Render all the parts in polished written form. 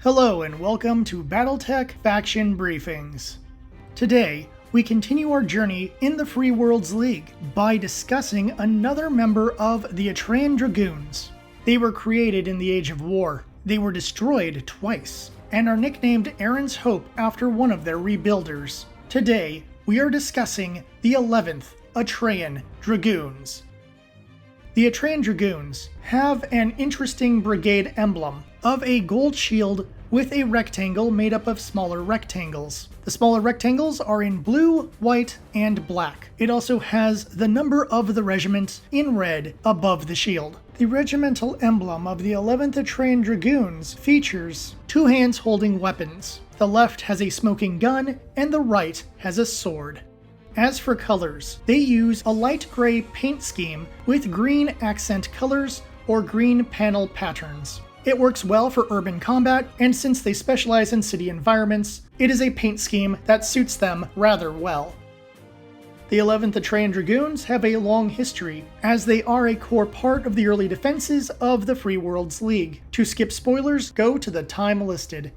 Hello and welcome to BattleTech Faction Briefings. Today, we continue our journey in the Free Worlds League by discussing another member of the Atrean Dragoons. They were created in the Age of War. They were destroyed twice, and are nicknamed Aaron's Hope after one of their rebuilders. Today, we are discussing the 11th Atrean Dragoons. The Atrean Dragoons have an interesting brigade emblem of a gold shield with a rectangle made up of smaller rectangles. The smaller rectangles are in blue, white, and black. It also has the number of the regiment in red above the shield. The regimental emblem of the 11th Atrean Dragoons features two hands holding weapons. The left has a smoking gun, and the right has a sword. As for colors, they use a light gray paint scheme with green accent colors or green panel patterns. It works well for urban combat, and since they specialize in city environments, it is a paint scheme that suits them rather well. The 11th Atrean Dragoons have a long history, as they are a core part of the early defenses of the Free Worlds League. To skip spoilers, go to the time listed.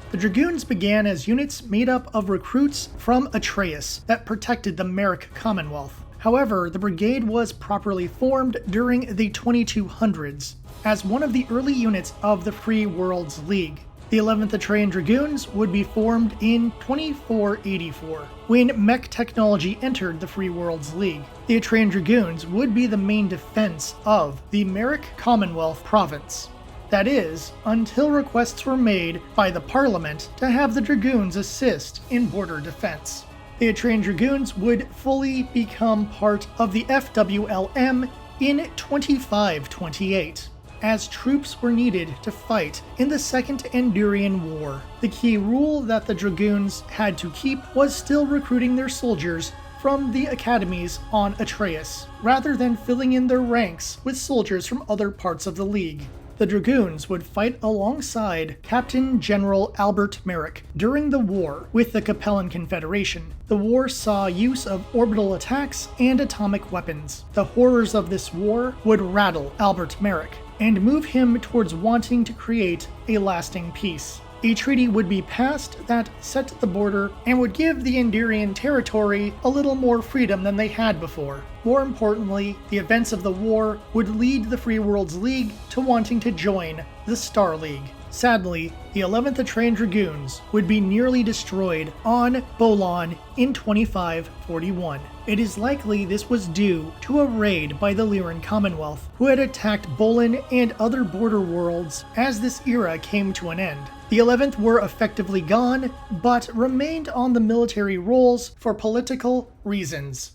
The Dragoons began as units made up of recruits from Atreus that protected the Merrick Commonwealth. However, the brigade was properly formed during the 2200s as one of the early units of the Free Worlds League. The 11th Atrean Dragoons would be formed in 2484, when mech technology entered the Free Worlds League. The Atrean Dragoons would be the main defense of the Merrick Commonwealth province. That is, until requests were made by the Parliament to have the Dragoons assist in border defense. The Atrean Dragoons would fully become part of the FWLM in 2528, as troops were needed to fight in the Second Endurian War. The key rule that the Dragoons had to keep was still recruiting their soldiers from the academies on Atreus, rather than filling in their ranks with soldiers from other parts of the League. The Dragoons would fight alongside Captain General Albert Merrick during the war with the Capellan Confederation. The war saw use of orbital attacks and atomic weapons. The horrors of this war would rattle Albert Merrick and move him towards wanting to create a lasting peace. A treaty would be passed that set the border and would give the Endurian territory a little more freedom than they had before. More importantly, the events of the war would lead the Free Worlds League to wanting to join the Star League. Sadly, the 11th Atrean Dragoons would be nearly destroyed on Bolon in 2541. It is likely this was due to a raid by the Lyran Commonwealth, who had attacked Bolon and other border worlds as this era came to an end. The 11th were effectively gone, but remained on the military rolls for political reasons.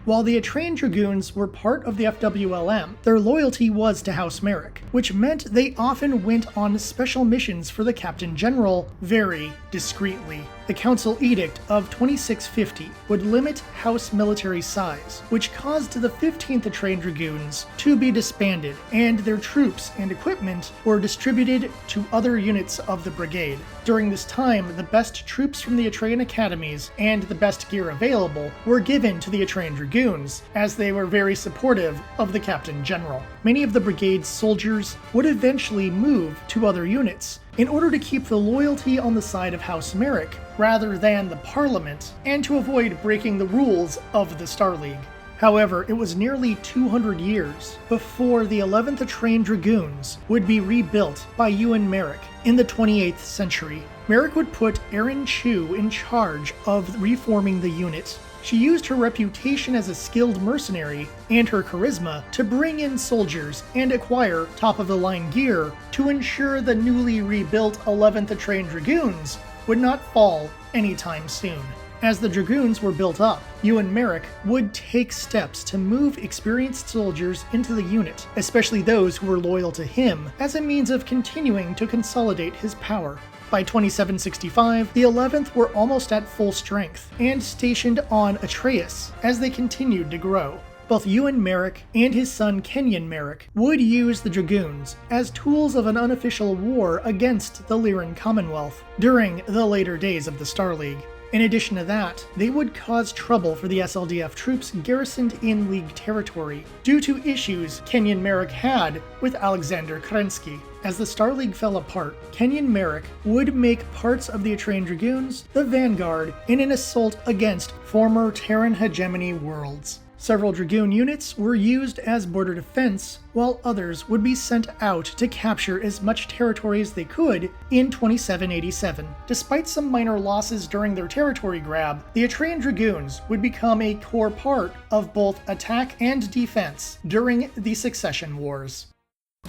While the Atrean Dragoons were part of the FWLM, their loyalty was to House Merrick, which meant they often went on special missions for the Captain General very discreetly. The Council Edict of 2650 would limit House military size, which caused the 15th Atrean Dragoons to be disbanded, and their troops and equipment were distributed to other units of the brigade. During this time, the best troops from the Atrean academies and the best gear available were given to the Atrean Dragoons, as they were very supportive of the Captain General. Many of the brigade's soldiers would eventually move to other units in order to keep the loyalty on the side of House Merrick rather than the Parliament, and to avoid breaking the rules of the Star League. However, it was nearly 200 years before the 11th Atrean Dragoons would be rebuilt by Ewan Merrick in the 28th century. Merrick would put Erin Chu in charge of reforming the unit. She used her reputation as a skilled mercenary and her charisma to bring in soldiers and acquire top-of-the-line gear to ensure the newly rebuilt 11th Atrean Dragoons would not fall anytime soon. As the Dragoons were built up, Ewan Merrick would take steps to move experienced soldiers into the unit, especially those who were loyal to him, as a means of continuing to consolidate his power. By 2765, the 11th were almost at full strength, and stationed on Atreus as they continued to grow. Both Ewan Merrick and his son Kenyon Merrick would use the Dragoons as tools of an unofficial war against the Lyran Commonwealth during the later days of the Star League. In addition to that, they would cause trouble for the SLDF troops garrisoned in League territory due to issues Kenyan Merrick had with Alexander Kerensky. As the Star League fell apart, Kenyan Merrick would make parts of the Atrean Dragoons the vanguard in an assault against former Terran hegemony worlds. Several Dragoon units were used as border defense, while others would be sent out to capture as much territory as they could in 2787. Despite some minor losses during their territory grab, the Atrean Dragoons would become a core part of both attack and defense during the Succession Wars.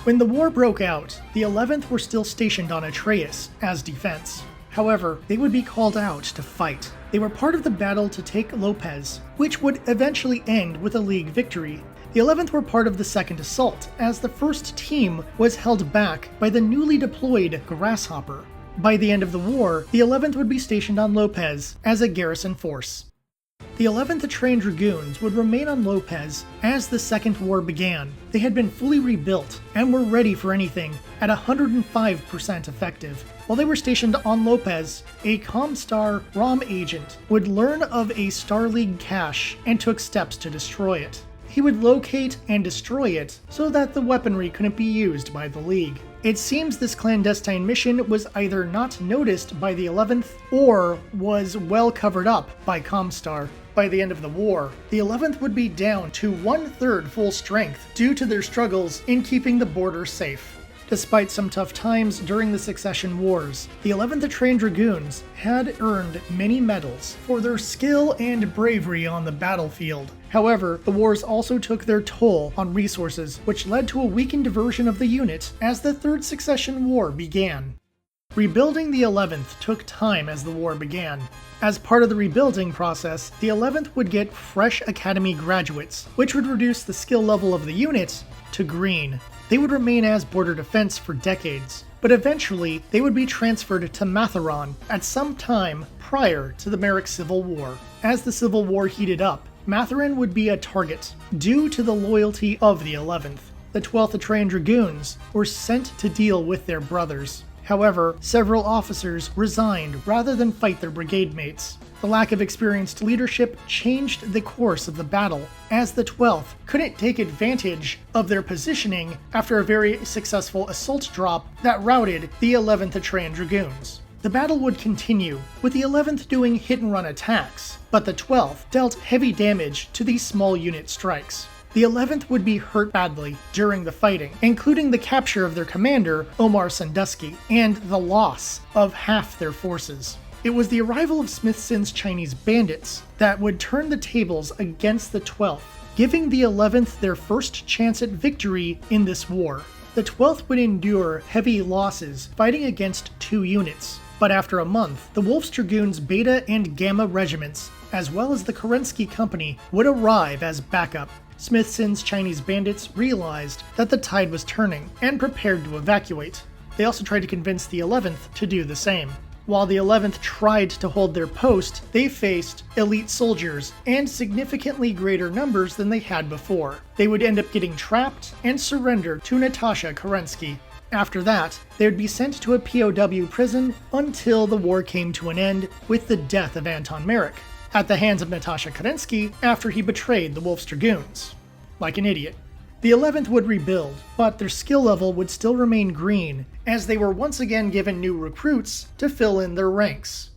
When the war broke out, the 11th were still stationed on Atreus as defense. However, they would be called out to fight. They were part of the battle to take Lopez, which would eventually end with a League victory. The 11th were part of the second assault, as the first team was held back by the newly deployed Grasshopper. By the end of the war, the 11th would be stationed on Lopez as a garrison force. The 11th Atrean Dragoons would remain on Lopez as the Second War began. They had been fully rebuilt and were ready for anything at 105% effective. While they were stationed on Lopez, a Comstar ROM agent would learn of a Star League cache and took steps to destroy it. He would locate and destroy it so that the weaponry couldn't be used by the League. It seems this clandestine mission was either not noticed by the 11th or was well covered up by Comstar. By the end of the war, the 11th would be down to 1/3 full strength due to their struggles in keeping the border safe. Despite some tough times during the Succession Wars, the 11th Atrean Dragoons had earned many medals for their skill and bravery on the battlefield. However, the wars also took their toll on resources, which led to a weakened version of the unit as the Third Succession War began. Rebuilding the 11th took time as the war began. As part of the rebuilding process, the 11th would get fresh Academy graduates, which would reduce the skill level of the unit to green. They would remain as border defense for decades, but eventually they would be transferred to Matheron at some time prior to the Merrick Civil War. As the Civil War heated up, Matheron would be a target due to the loyalty of the 11th. The 12th Atrean Dragoons were sent to deal with their brothers. However, several officers resigned rather than fight their brigade mates. The lack of experienced leadership changed the course of the battle, as the 12th couldn't take advantage of their positioning after a very successful assault drop that routed the 11th Atrean Dragoons. The battle would continue, with the 11th doing hit-and-run attacks, but the 12th dealt heavy damage to these small unit strikes. The 11th would be hurt badly during the fighting, including the capture of their commander, Omar Sandusky, and the loss of half their forces. It was the arrival of Smithson's Chinese bandits that would turn the tables against the 12th, giving the 11th their first chance at victory in this war. The 12th would endure heavy losses fighting against 2 units, but after a month, the Wolf's Dragoons Beta and Gamma regiments, as well as the Kerensky Company, would arrive as backup. Smithson's Chinese bandits realized that the tide was turning and prepared to evacuate. They also tried to convince the 11th to do the same. While the 11th tried to hold their post, they faced elite soldiers and significantly greater numbers than they had before. They would end up getting trapped and surrender to Natasha Kerensky. After that, they would be sent to a POW prison until the war came to an end with the death of Anton Merrick at the hands of Natasha Kerensky after he betrayed the Wolf's Dragoons. Like an idiot. The 11th would rebuild, but their skill level would still remain green, as they were once again given new recruits to fill in their ranks.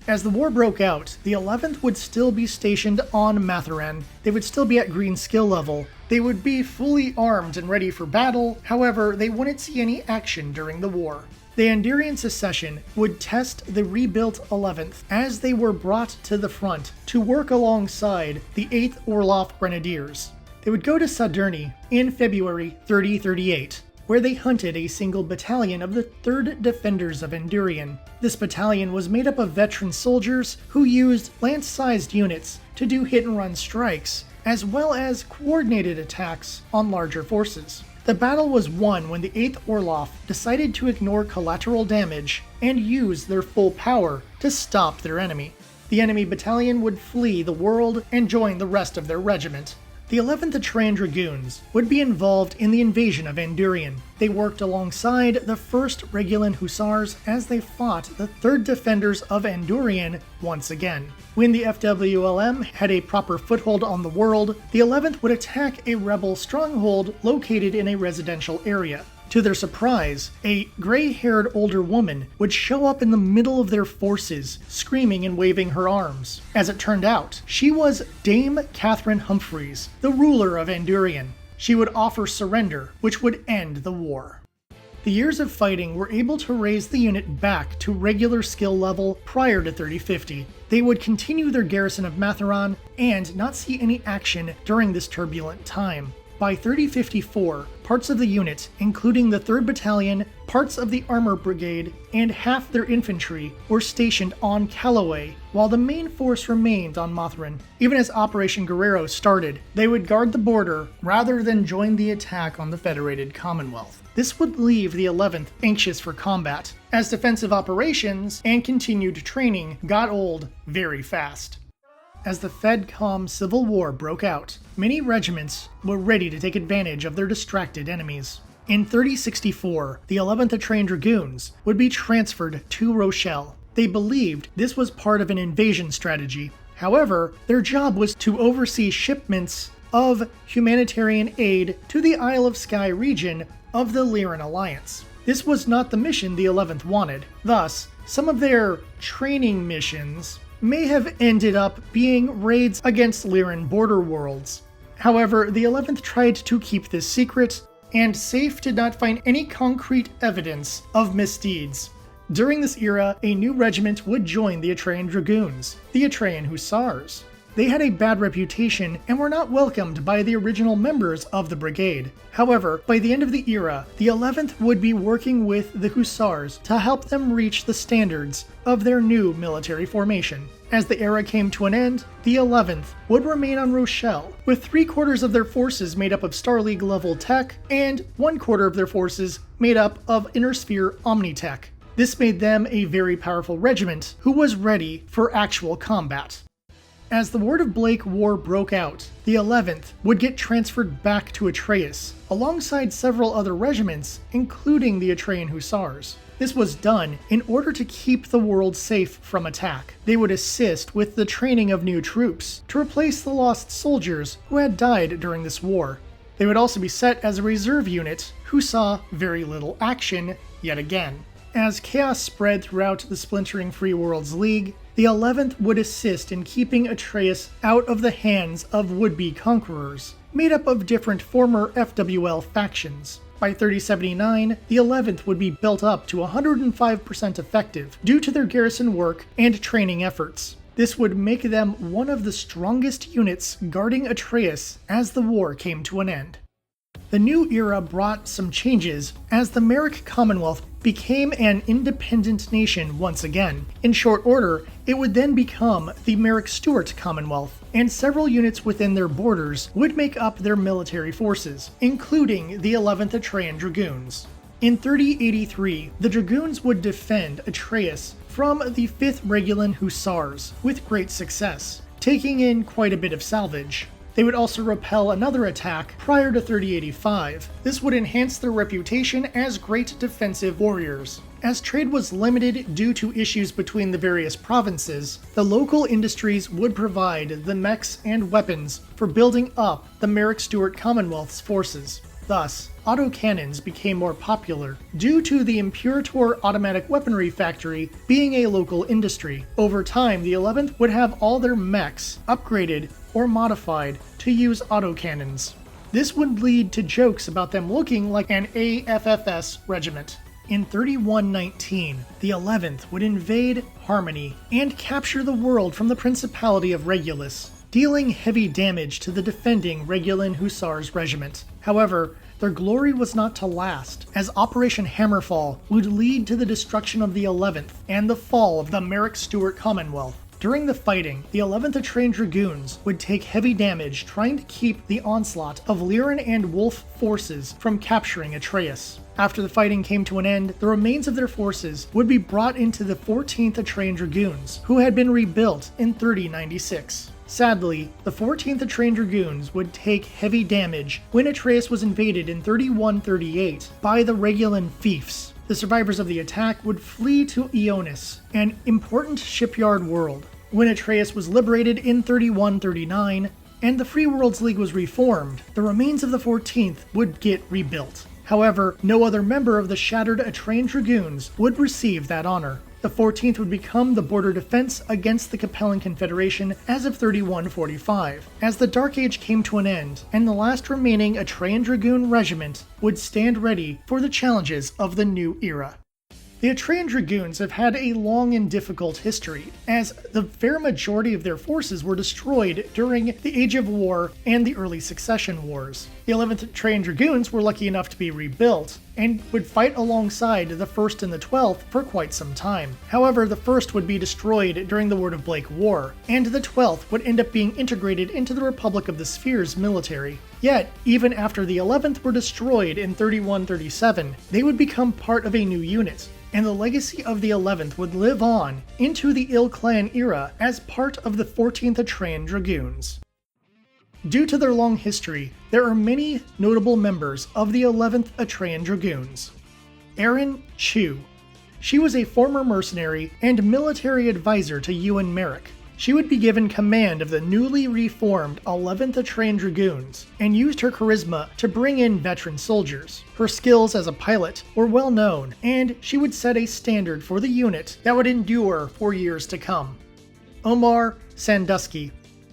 As the war broke out, the 11th would still be stationed on Matheron. They would still be at green skill level. They would be fully armed and ready for battle, however, they wouldn't see any action during the war. The Andarian Secession would test the rebuilt 11th as they were brought to the front to work alongside the 8th Orloff Grenadiers. They would go to Sadurni in February 3038, where they hunted a single battalion of the 3rd Defenders of Andarian. This battalion was made up of veteran soldiers who used lance-sized units to do hit-and-run strikes, as well as coordinated attacks on larger forces. The battle was won when the 8th Orloff decided to ignore collateral damage and use their full power to stop their enemy. The enemy battalion would flee the world and join the rest of their regiment. The 11th Atrean Dragoons would be involved in the invasion of Andurian. They worked alongside the 1st Regulan Hussars as they fought the 3rd Defenders of Andurian once again. When the FWLM had a proper foothold on the world, the 11th would attack a rebel stronghold located in a residential area. To their surprise, a gray-haired older woman would show up in the middle of their forces, screaming and waving her arms. As it turned out, she was Dame Catherine Humphreys, the ruler of Andurian. She would offer surrender, which would end the war. The years of fighting were able to raise the unit back to regular skill level prior to 3050. They would continue their garrison of Matheron and not see any action during this turbulent time. By 3054, parts of the unit, including the 3rd Battalion, parts of the Armor Brigade, and half their infantry, were stationed on Callaway, while the main force remained on Matheron. Even as Operation Guerrero started, they would guard the border rather than join the attack on the Federated Commonwealth. This would leave the 11th anxious for combat, as defensive operations and continued training got old very fast. As the FedCom Civil War broke out, many regiments were ready to take advantage of their distracted enemies. In 3064, the 11th Atrean Dragoons would be transferred to Rochelle. They believed this was part of an invasion strategy. However, their job was to oversee shipments of humanitarian aid to the Isle of Skye region of the Lyran Alliance. This was not the mission the 11th wanted. Thus, some of their training missions may have ended up being raids against Lyran border worlds. However, the 11th tried to keep this secret, and SAFE did not find any concrete evidence of misdeeds. During this era, a new regiment would join the Atrean Dragoons, the Atrean Hussars. They had a bad reputation and were not welcomed by the original members of the brigade. However, by the end of the era, the 11th would be working with the Hussars to help them reach the standards of their new military formation. As the era came to an end, the 11th would remain on Rochelle, with 3/4 of their forces made up of Star League level tech, and 1/4 of their forces made up of Inner Sphere Omnitech. This made them a very powerful regiment who was ready for actual combat. As the Ward of Blake War broke out, the 11th would get transferred back to Atreus, alongside several other regiments, including the Atrean Hussars. This was done in order to keep the world safe from attack. They would assist with the training of new troops, to replace the lost soldiers who had died during this war. They would also be set as a reserve unit, who saw very little action yet again. As chaos spread throughout the splintering Free Worlds League, the 11th would assist in keeping Atreus out of the hands of would-be conquerors, made up of different former FWL factions. By 3079, the 11th would be built up to 105% effective due to their garrison work and training efforts. This would make them one of the strongest units guarding Atreus as the war came to an end. The new era brought some changes as the Merrick Commonwealth became an independent nation once again. In short order, it would then become the Merrick Stewart Commonwealth, and several units within their borders would make up their military forces, including the 11th Atrean Dragoons. In 3083, the Dragoons would defend Atreus from the 5th Regulan Hussars with great success, taking in quite a bit of salvage. They would also repel another attack prior to 3085. This would enhance their reputation as great defensive warriors. As trade was limited due to issues between the various provinces, the local industries would provide the mechs and weapons for building up the Merrick Stewart Commonwealth's forces. Thus, autocannons became more popular due to the Imperator Automatic Weaponry Factory being a local industry. Over time, the 11th would have all their mechs upgraded or modified to use autocannons. This would lead to jokes about them looking like an AFFS regiment. In 3119, the 11th would invade Harmony and capture the world from the Principality of Regulus, dealing heavy damage to the defending Regulan Hussars regiment. However, their glory was not to last, as Operation Hammerfall would lead to the destruction of the 11th and the fall of the Merrick Stewart Commonwealth. During the fighting, the 11th Atrean Dragoons would take heavy damage trying to keep the onslaught of Lyran and Wolf forces from capturing Atreus. After the fighting came to an end, the remains of their forces would be brought into the 14th Atrean Dragoons, who had been rebuilt in 3096. Sadly, the 14th Atrean Dragoons would take heavy damage when Atreus was invaded in 3138 by the Regulan fiefs. The survivors of the attack would flee to Ionis, an important shipyard world. When Atreus was liberated in 3139 and the Free Worlds League was reformed, the remains of the 14th would get rebuilt. However, no other member of the shattered Atrean Dragoons would receive that honor. The 14th would become the border defense against the Capellan Confederation as of 3145, as the Dark Age came to an end, and the last remaining Atrean Dragoon regiment would stand ready for the challenges of the new era. The Atrean Dragoons have had a long and difficult history, as the fair majority of their forces were destroyed during the Age of War and the early Succession Wars. The 11th Atrean Dragoons were lucky enough to be rebuilt, and would fight alongside the 1st and the 12th for quite some time. However, the 1st would be destroyed during the Word of Blake War, and the 12th would end up being integrated into the Republic of the Spheres military. Yet, even after the 11th were destroyed in 3137, they would become part of a new unit, and the legacy of the 11th would live on into the Ill Clan era as part of the 14th Atrean Dragoons. Due to their long history, there are many notable members of the 11th Atrean Dragoons. Erin Chu. She was a former mercenary and military advisor to Ewan Merrick. She would be given command of the newly reformed 11th Atrean Dragoons, and used her charisma to bring in veteran soldiers. Her skills as a pilot were well known, and she would set a standard for the unit that would endure for years to come. Omar Sandusky.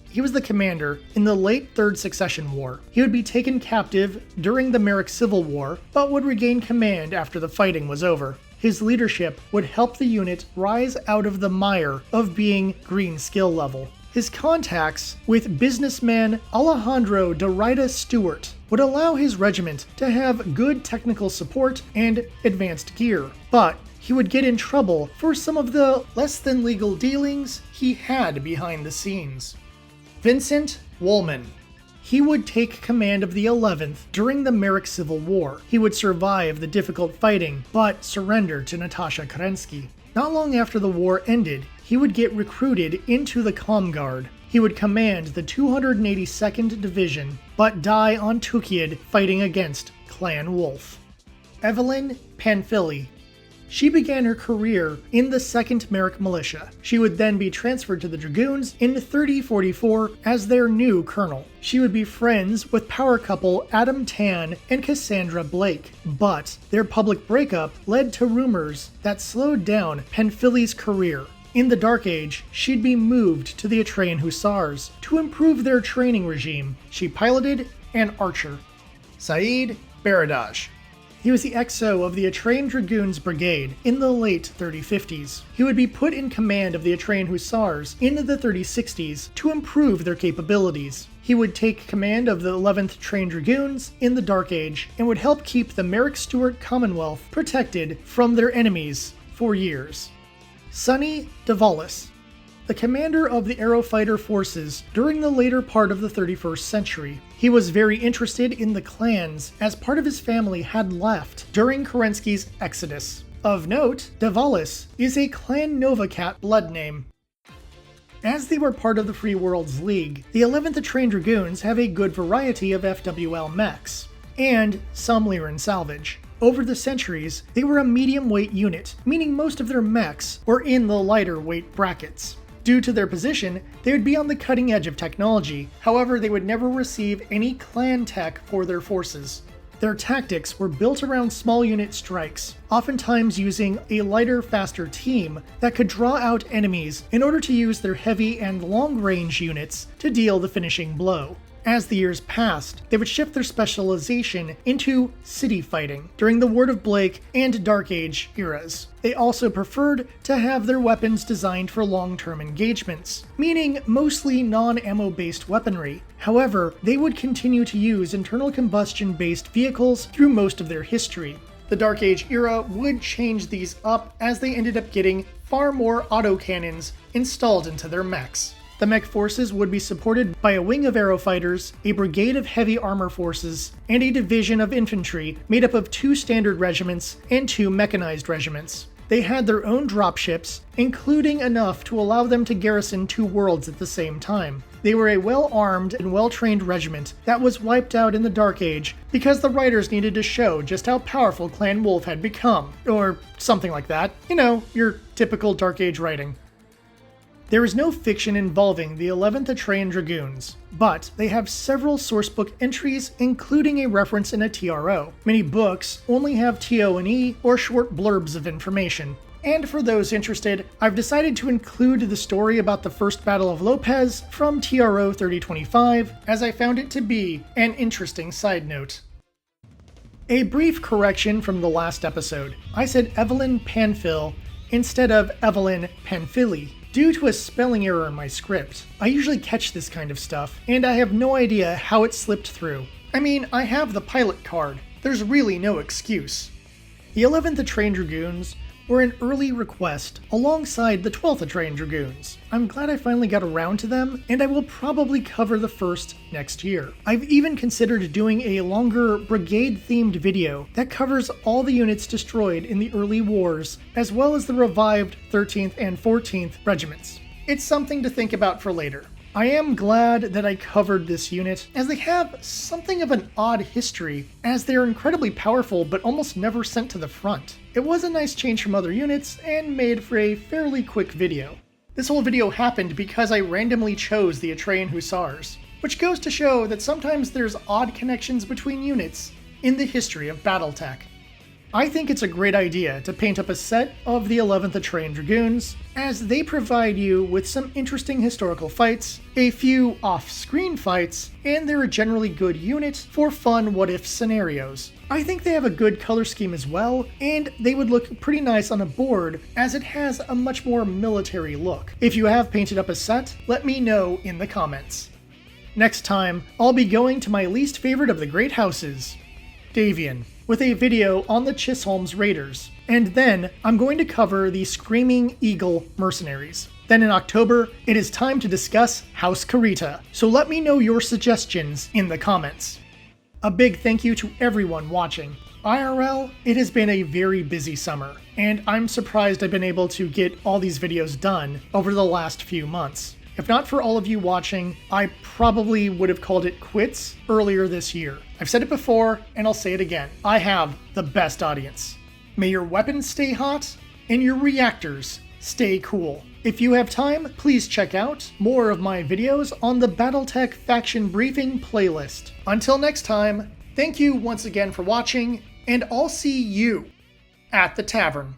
He was the commander in the late Third Succession War. He would be taken captive during the Merrick Civil War, but would regain command after the fighting was over. His leadership would help the unit rise out of the mire of being green skill level. His contacts with businessman Alejandro de Rita Stewart would allow his regiment to have good technical support and advanced gear, but he would get in trouble for some of the less than legal dealings he had behind the scenes. Vincent Woolman. He would take command of the 11th during the Merrick Civil War. He would survive the difficult fighting, but surrender to Natasha Kerensky. Not long after the war ended, he would get recruited into the Comm Guard. He would command the 282nd Division, but die on Tukiad fighting against Clan Wolf. Evelyn Panfili. She began her career in the 2nd Merrick Militia. She would then be transferred to the Dragoons in 3044 as their new colonel. She would be friends with power couple Adam Tan and Cassandra Blake, but their public breakup led to rumors that slowed down Panfili's career. In the Dark Age, she'd be moved to the Atrean Hussars to improve their training regime. She piloted an archer. Saeed Baradaj. He was the XO of the Atrean Dragoons Brigade in the late 3050s. He would be put in command of the Atrean Hussars in the 3060s to improve their capabilities. He would take command of the 11th Atrean Dragoons in the Dark Age and would help keep the Merrick Stewart Commonwealth protected from their enemies for years. Sonny Davalis. The commander of the Aerofighter forces during the later part of the 31st century. He was very interested in the clans, as part of his family had left during Kerensky's exodus. Of note, Davalis is a Clan Novacat blood name. As they were part of the Free Worlds League, the 11th Atrean Dragoons have a good variety of FWL mechs, and some Lyran salvage. Over the centuries, they were a medium weight unit, meaning most of their mechs were in the lighter weight brackets. Due to their position, they would be on the cutting edge of technology, however they would never receive any clan tech for their forces. Their tactics were built around small unit strikes, oftentimes using a lighter, faster team that could draw out enemies in order to use their heavy and long-range units to deal the finishing blow. As the years passed, they would shift their specialization into city fighting during the Word of Blake and Dark Age eras. They also preferred to have their weapons designed for long-term engagements, meaning mostly non-ammo based weaponry. However, they would continue to use internal combustion-based vehicles through most of their history. The Dark Age era would change these up as they ended up getting far more autocannons installed into their mechs. The mech forces would be supported by a wing of aerofighters, a brigade of heavy armor forces, and a division of infantry made up of 2 standard regiments and 2 mechanized regiments. They had their own dropships, including enough to allow them to garrison 2 worlds at the same time. They were a well-armed and well-trained regiment that was wiped out in the Dark Age because the writers needed to show just how powerful Clan Wolf had become, or something like that. You know, your typical Dark Age writing. There is no fiction involving the 11th Atrean Dragoons, but they have several sourcebook entries, including a reference in a TRO. Many books only have TO&E or short blurbs of information. And for those interested, I've decided to include the story about the First Battle of Lopez from TRO 3025, as I found it to be an interesting side note. A brief correction from the last episode. I said Evelyn Panfil instead of Evelyn Panfili, due to a spelling error in my script. I usually catch this kind of stuff, and I have no idea how it slipped through. I mean, I have the pilot card. There's really no excuse. The 11th Atrean Dragoons were an early request alongside the 12th Atrean Dragoons. I'm glad I finally got around to them, and I will probably cover the first next year. I've even considered doing a longer brigade-themed video that covers all the units destroyed in the early wars, as well as the revived 13th and 14th regiments. It's something to think about for later. I am glad that I covered this unit, as they have something of an odd history, as they are incredibly powerful but almost never sent to the front. It was a nice change from other units, and made for a fairly quick video. This whole video happened because I randomly chose the Atrean Hussars, which goes to show that sometimes there's odd connections between units in the history of BattleTech. I think it's a great idea to paint up a set of the 11th Atrean Dragoons, as they provide you with some interesting historical fights, a few off-screen fights, and they're a generally good unit for fun what-if scenarios. I think they have a good color scheme as well, and they would look pretty nice on a board, as it has a much more military look. If you have painted up a set, let me know in the comments. Next time, I'll be going to my least favorite of the great houses, Davian, with a video on the Chisholm's Raiders. And then I'm going to cover the Screaming Eagle Mercenaries. Then in October, it is time to discuss House Karita, so let me know your suggestions in the comments. A big thank you to everyone watching. IRL, it has been a very busy summer, and I'm surprised I've been able to get all these videos done over the last few months. If not for all of you watching, I probably would have called it quits earlier this year. I've said it before, and I'll say it again. I have the best audience. May your weapons stay hot, and your reactors stay cool. If you have time, please check out more of my videos on the BattleTech Faction Briefing playlist. Until next time, thank you once again for watching, and I'll see you at the tavern.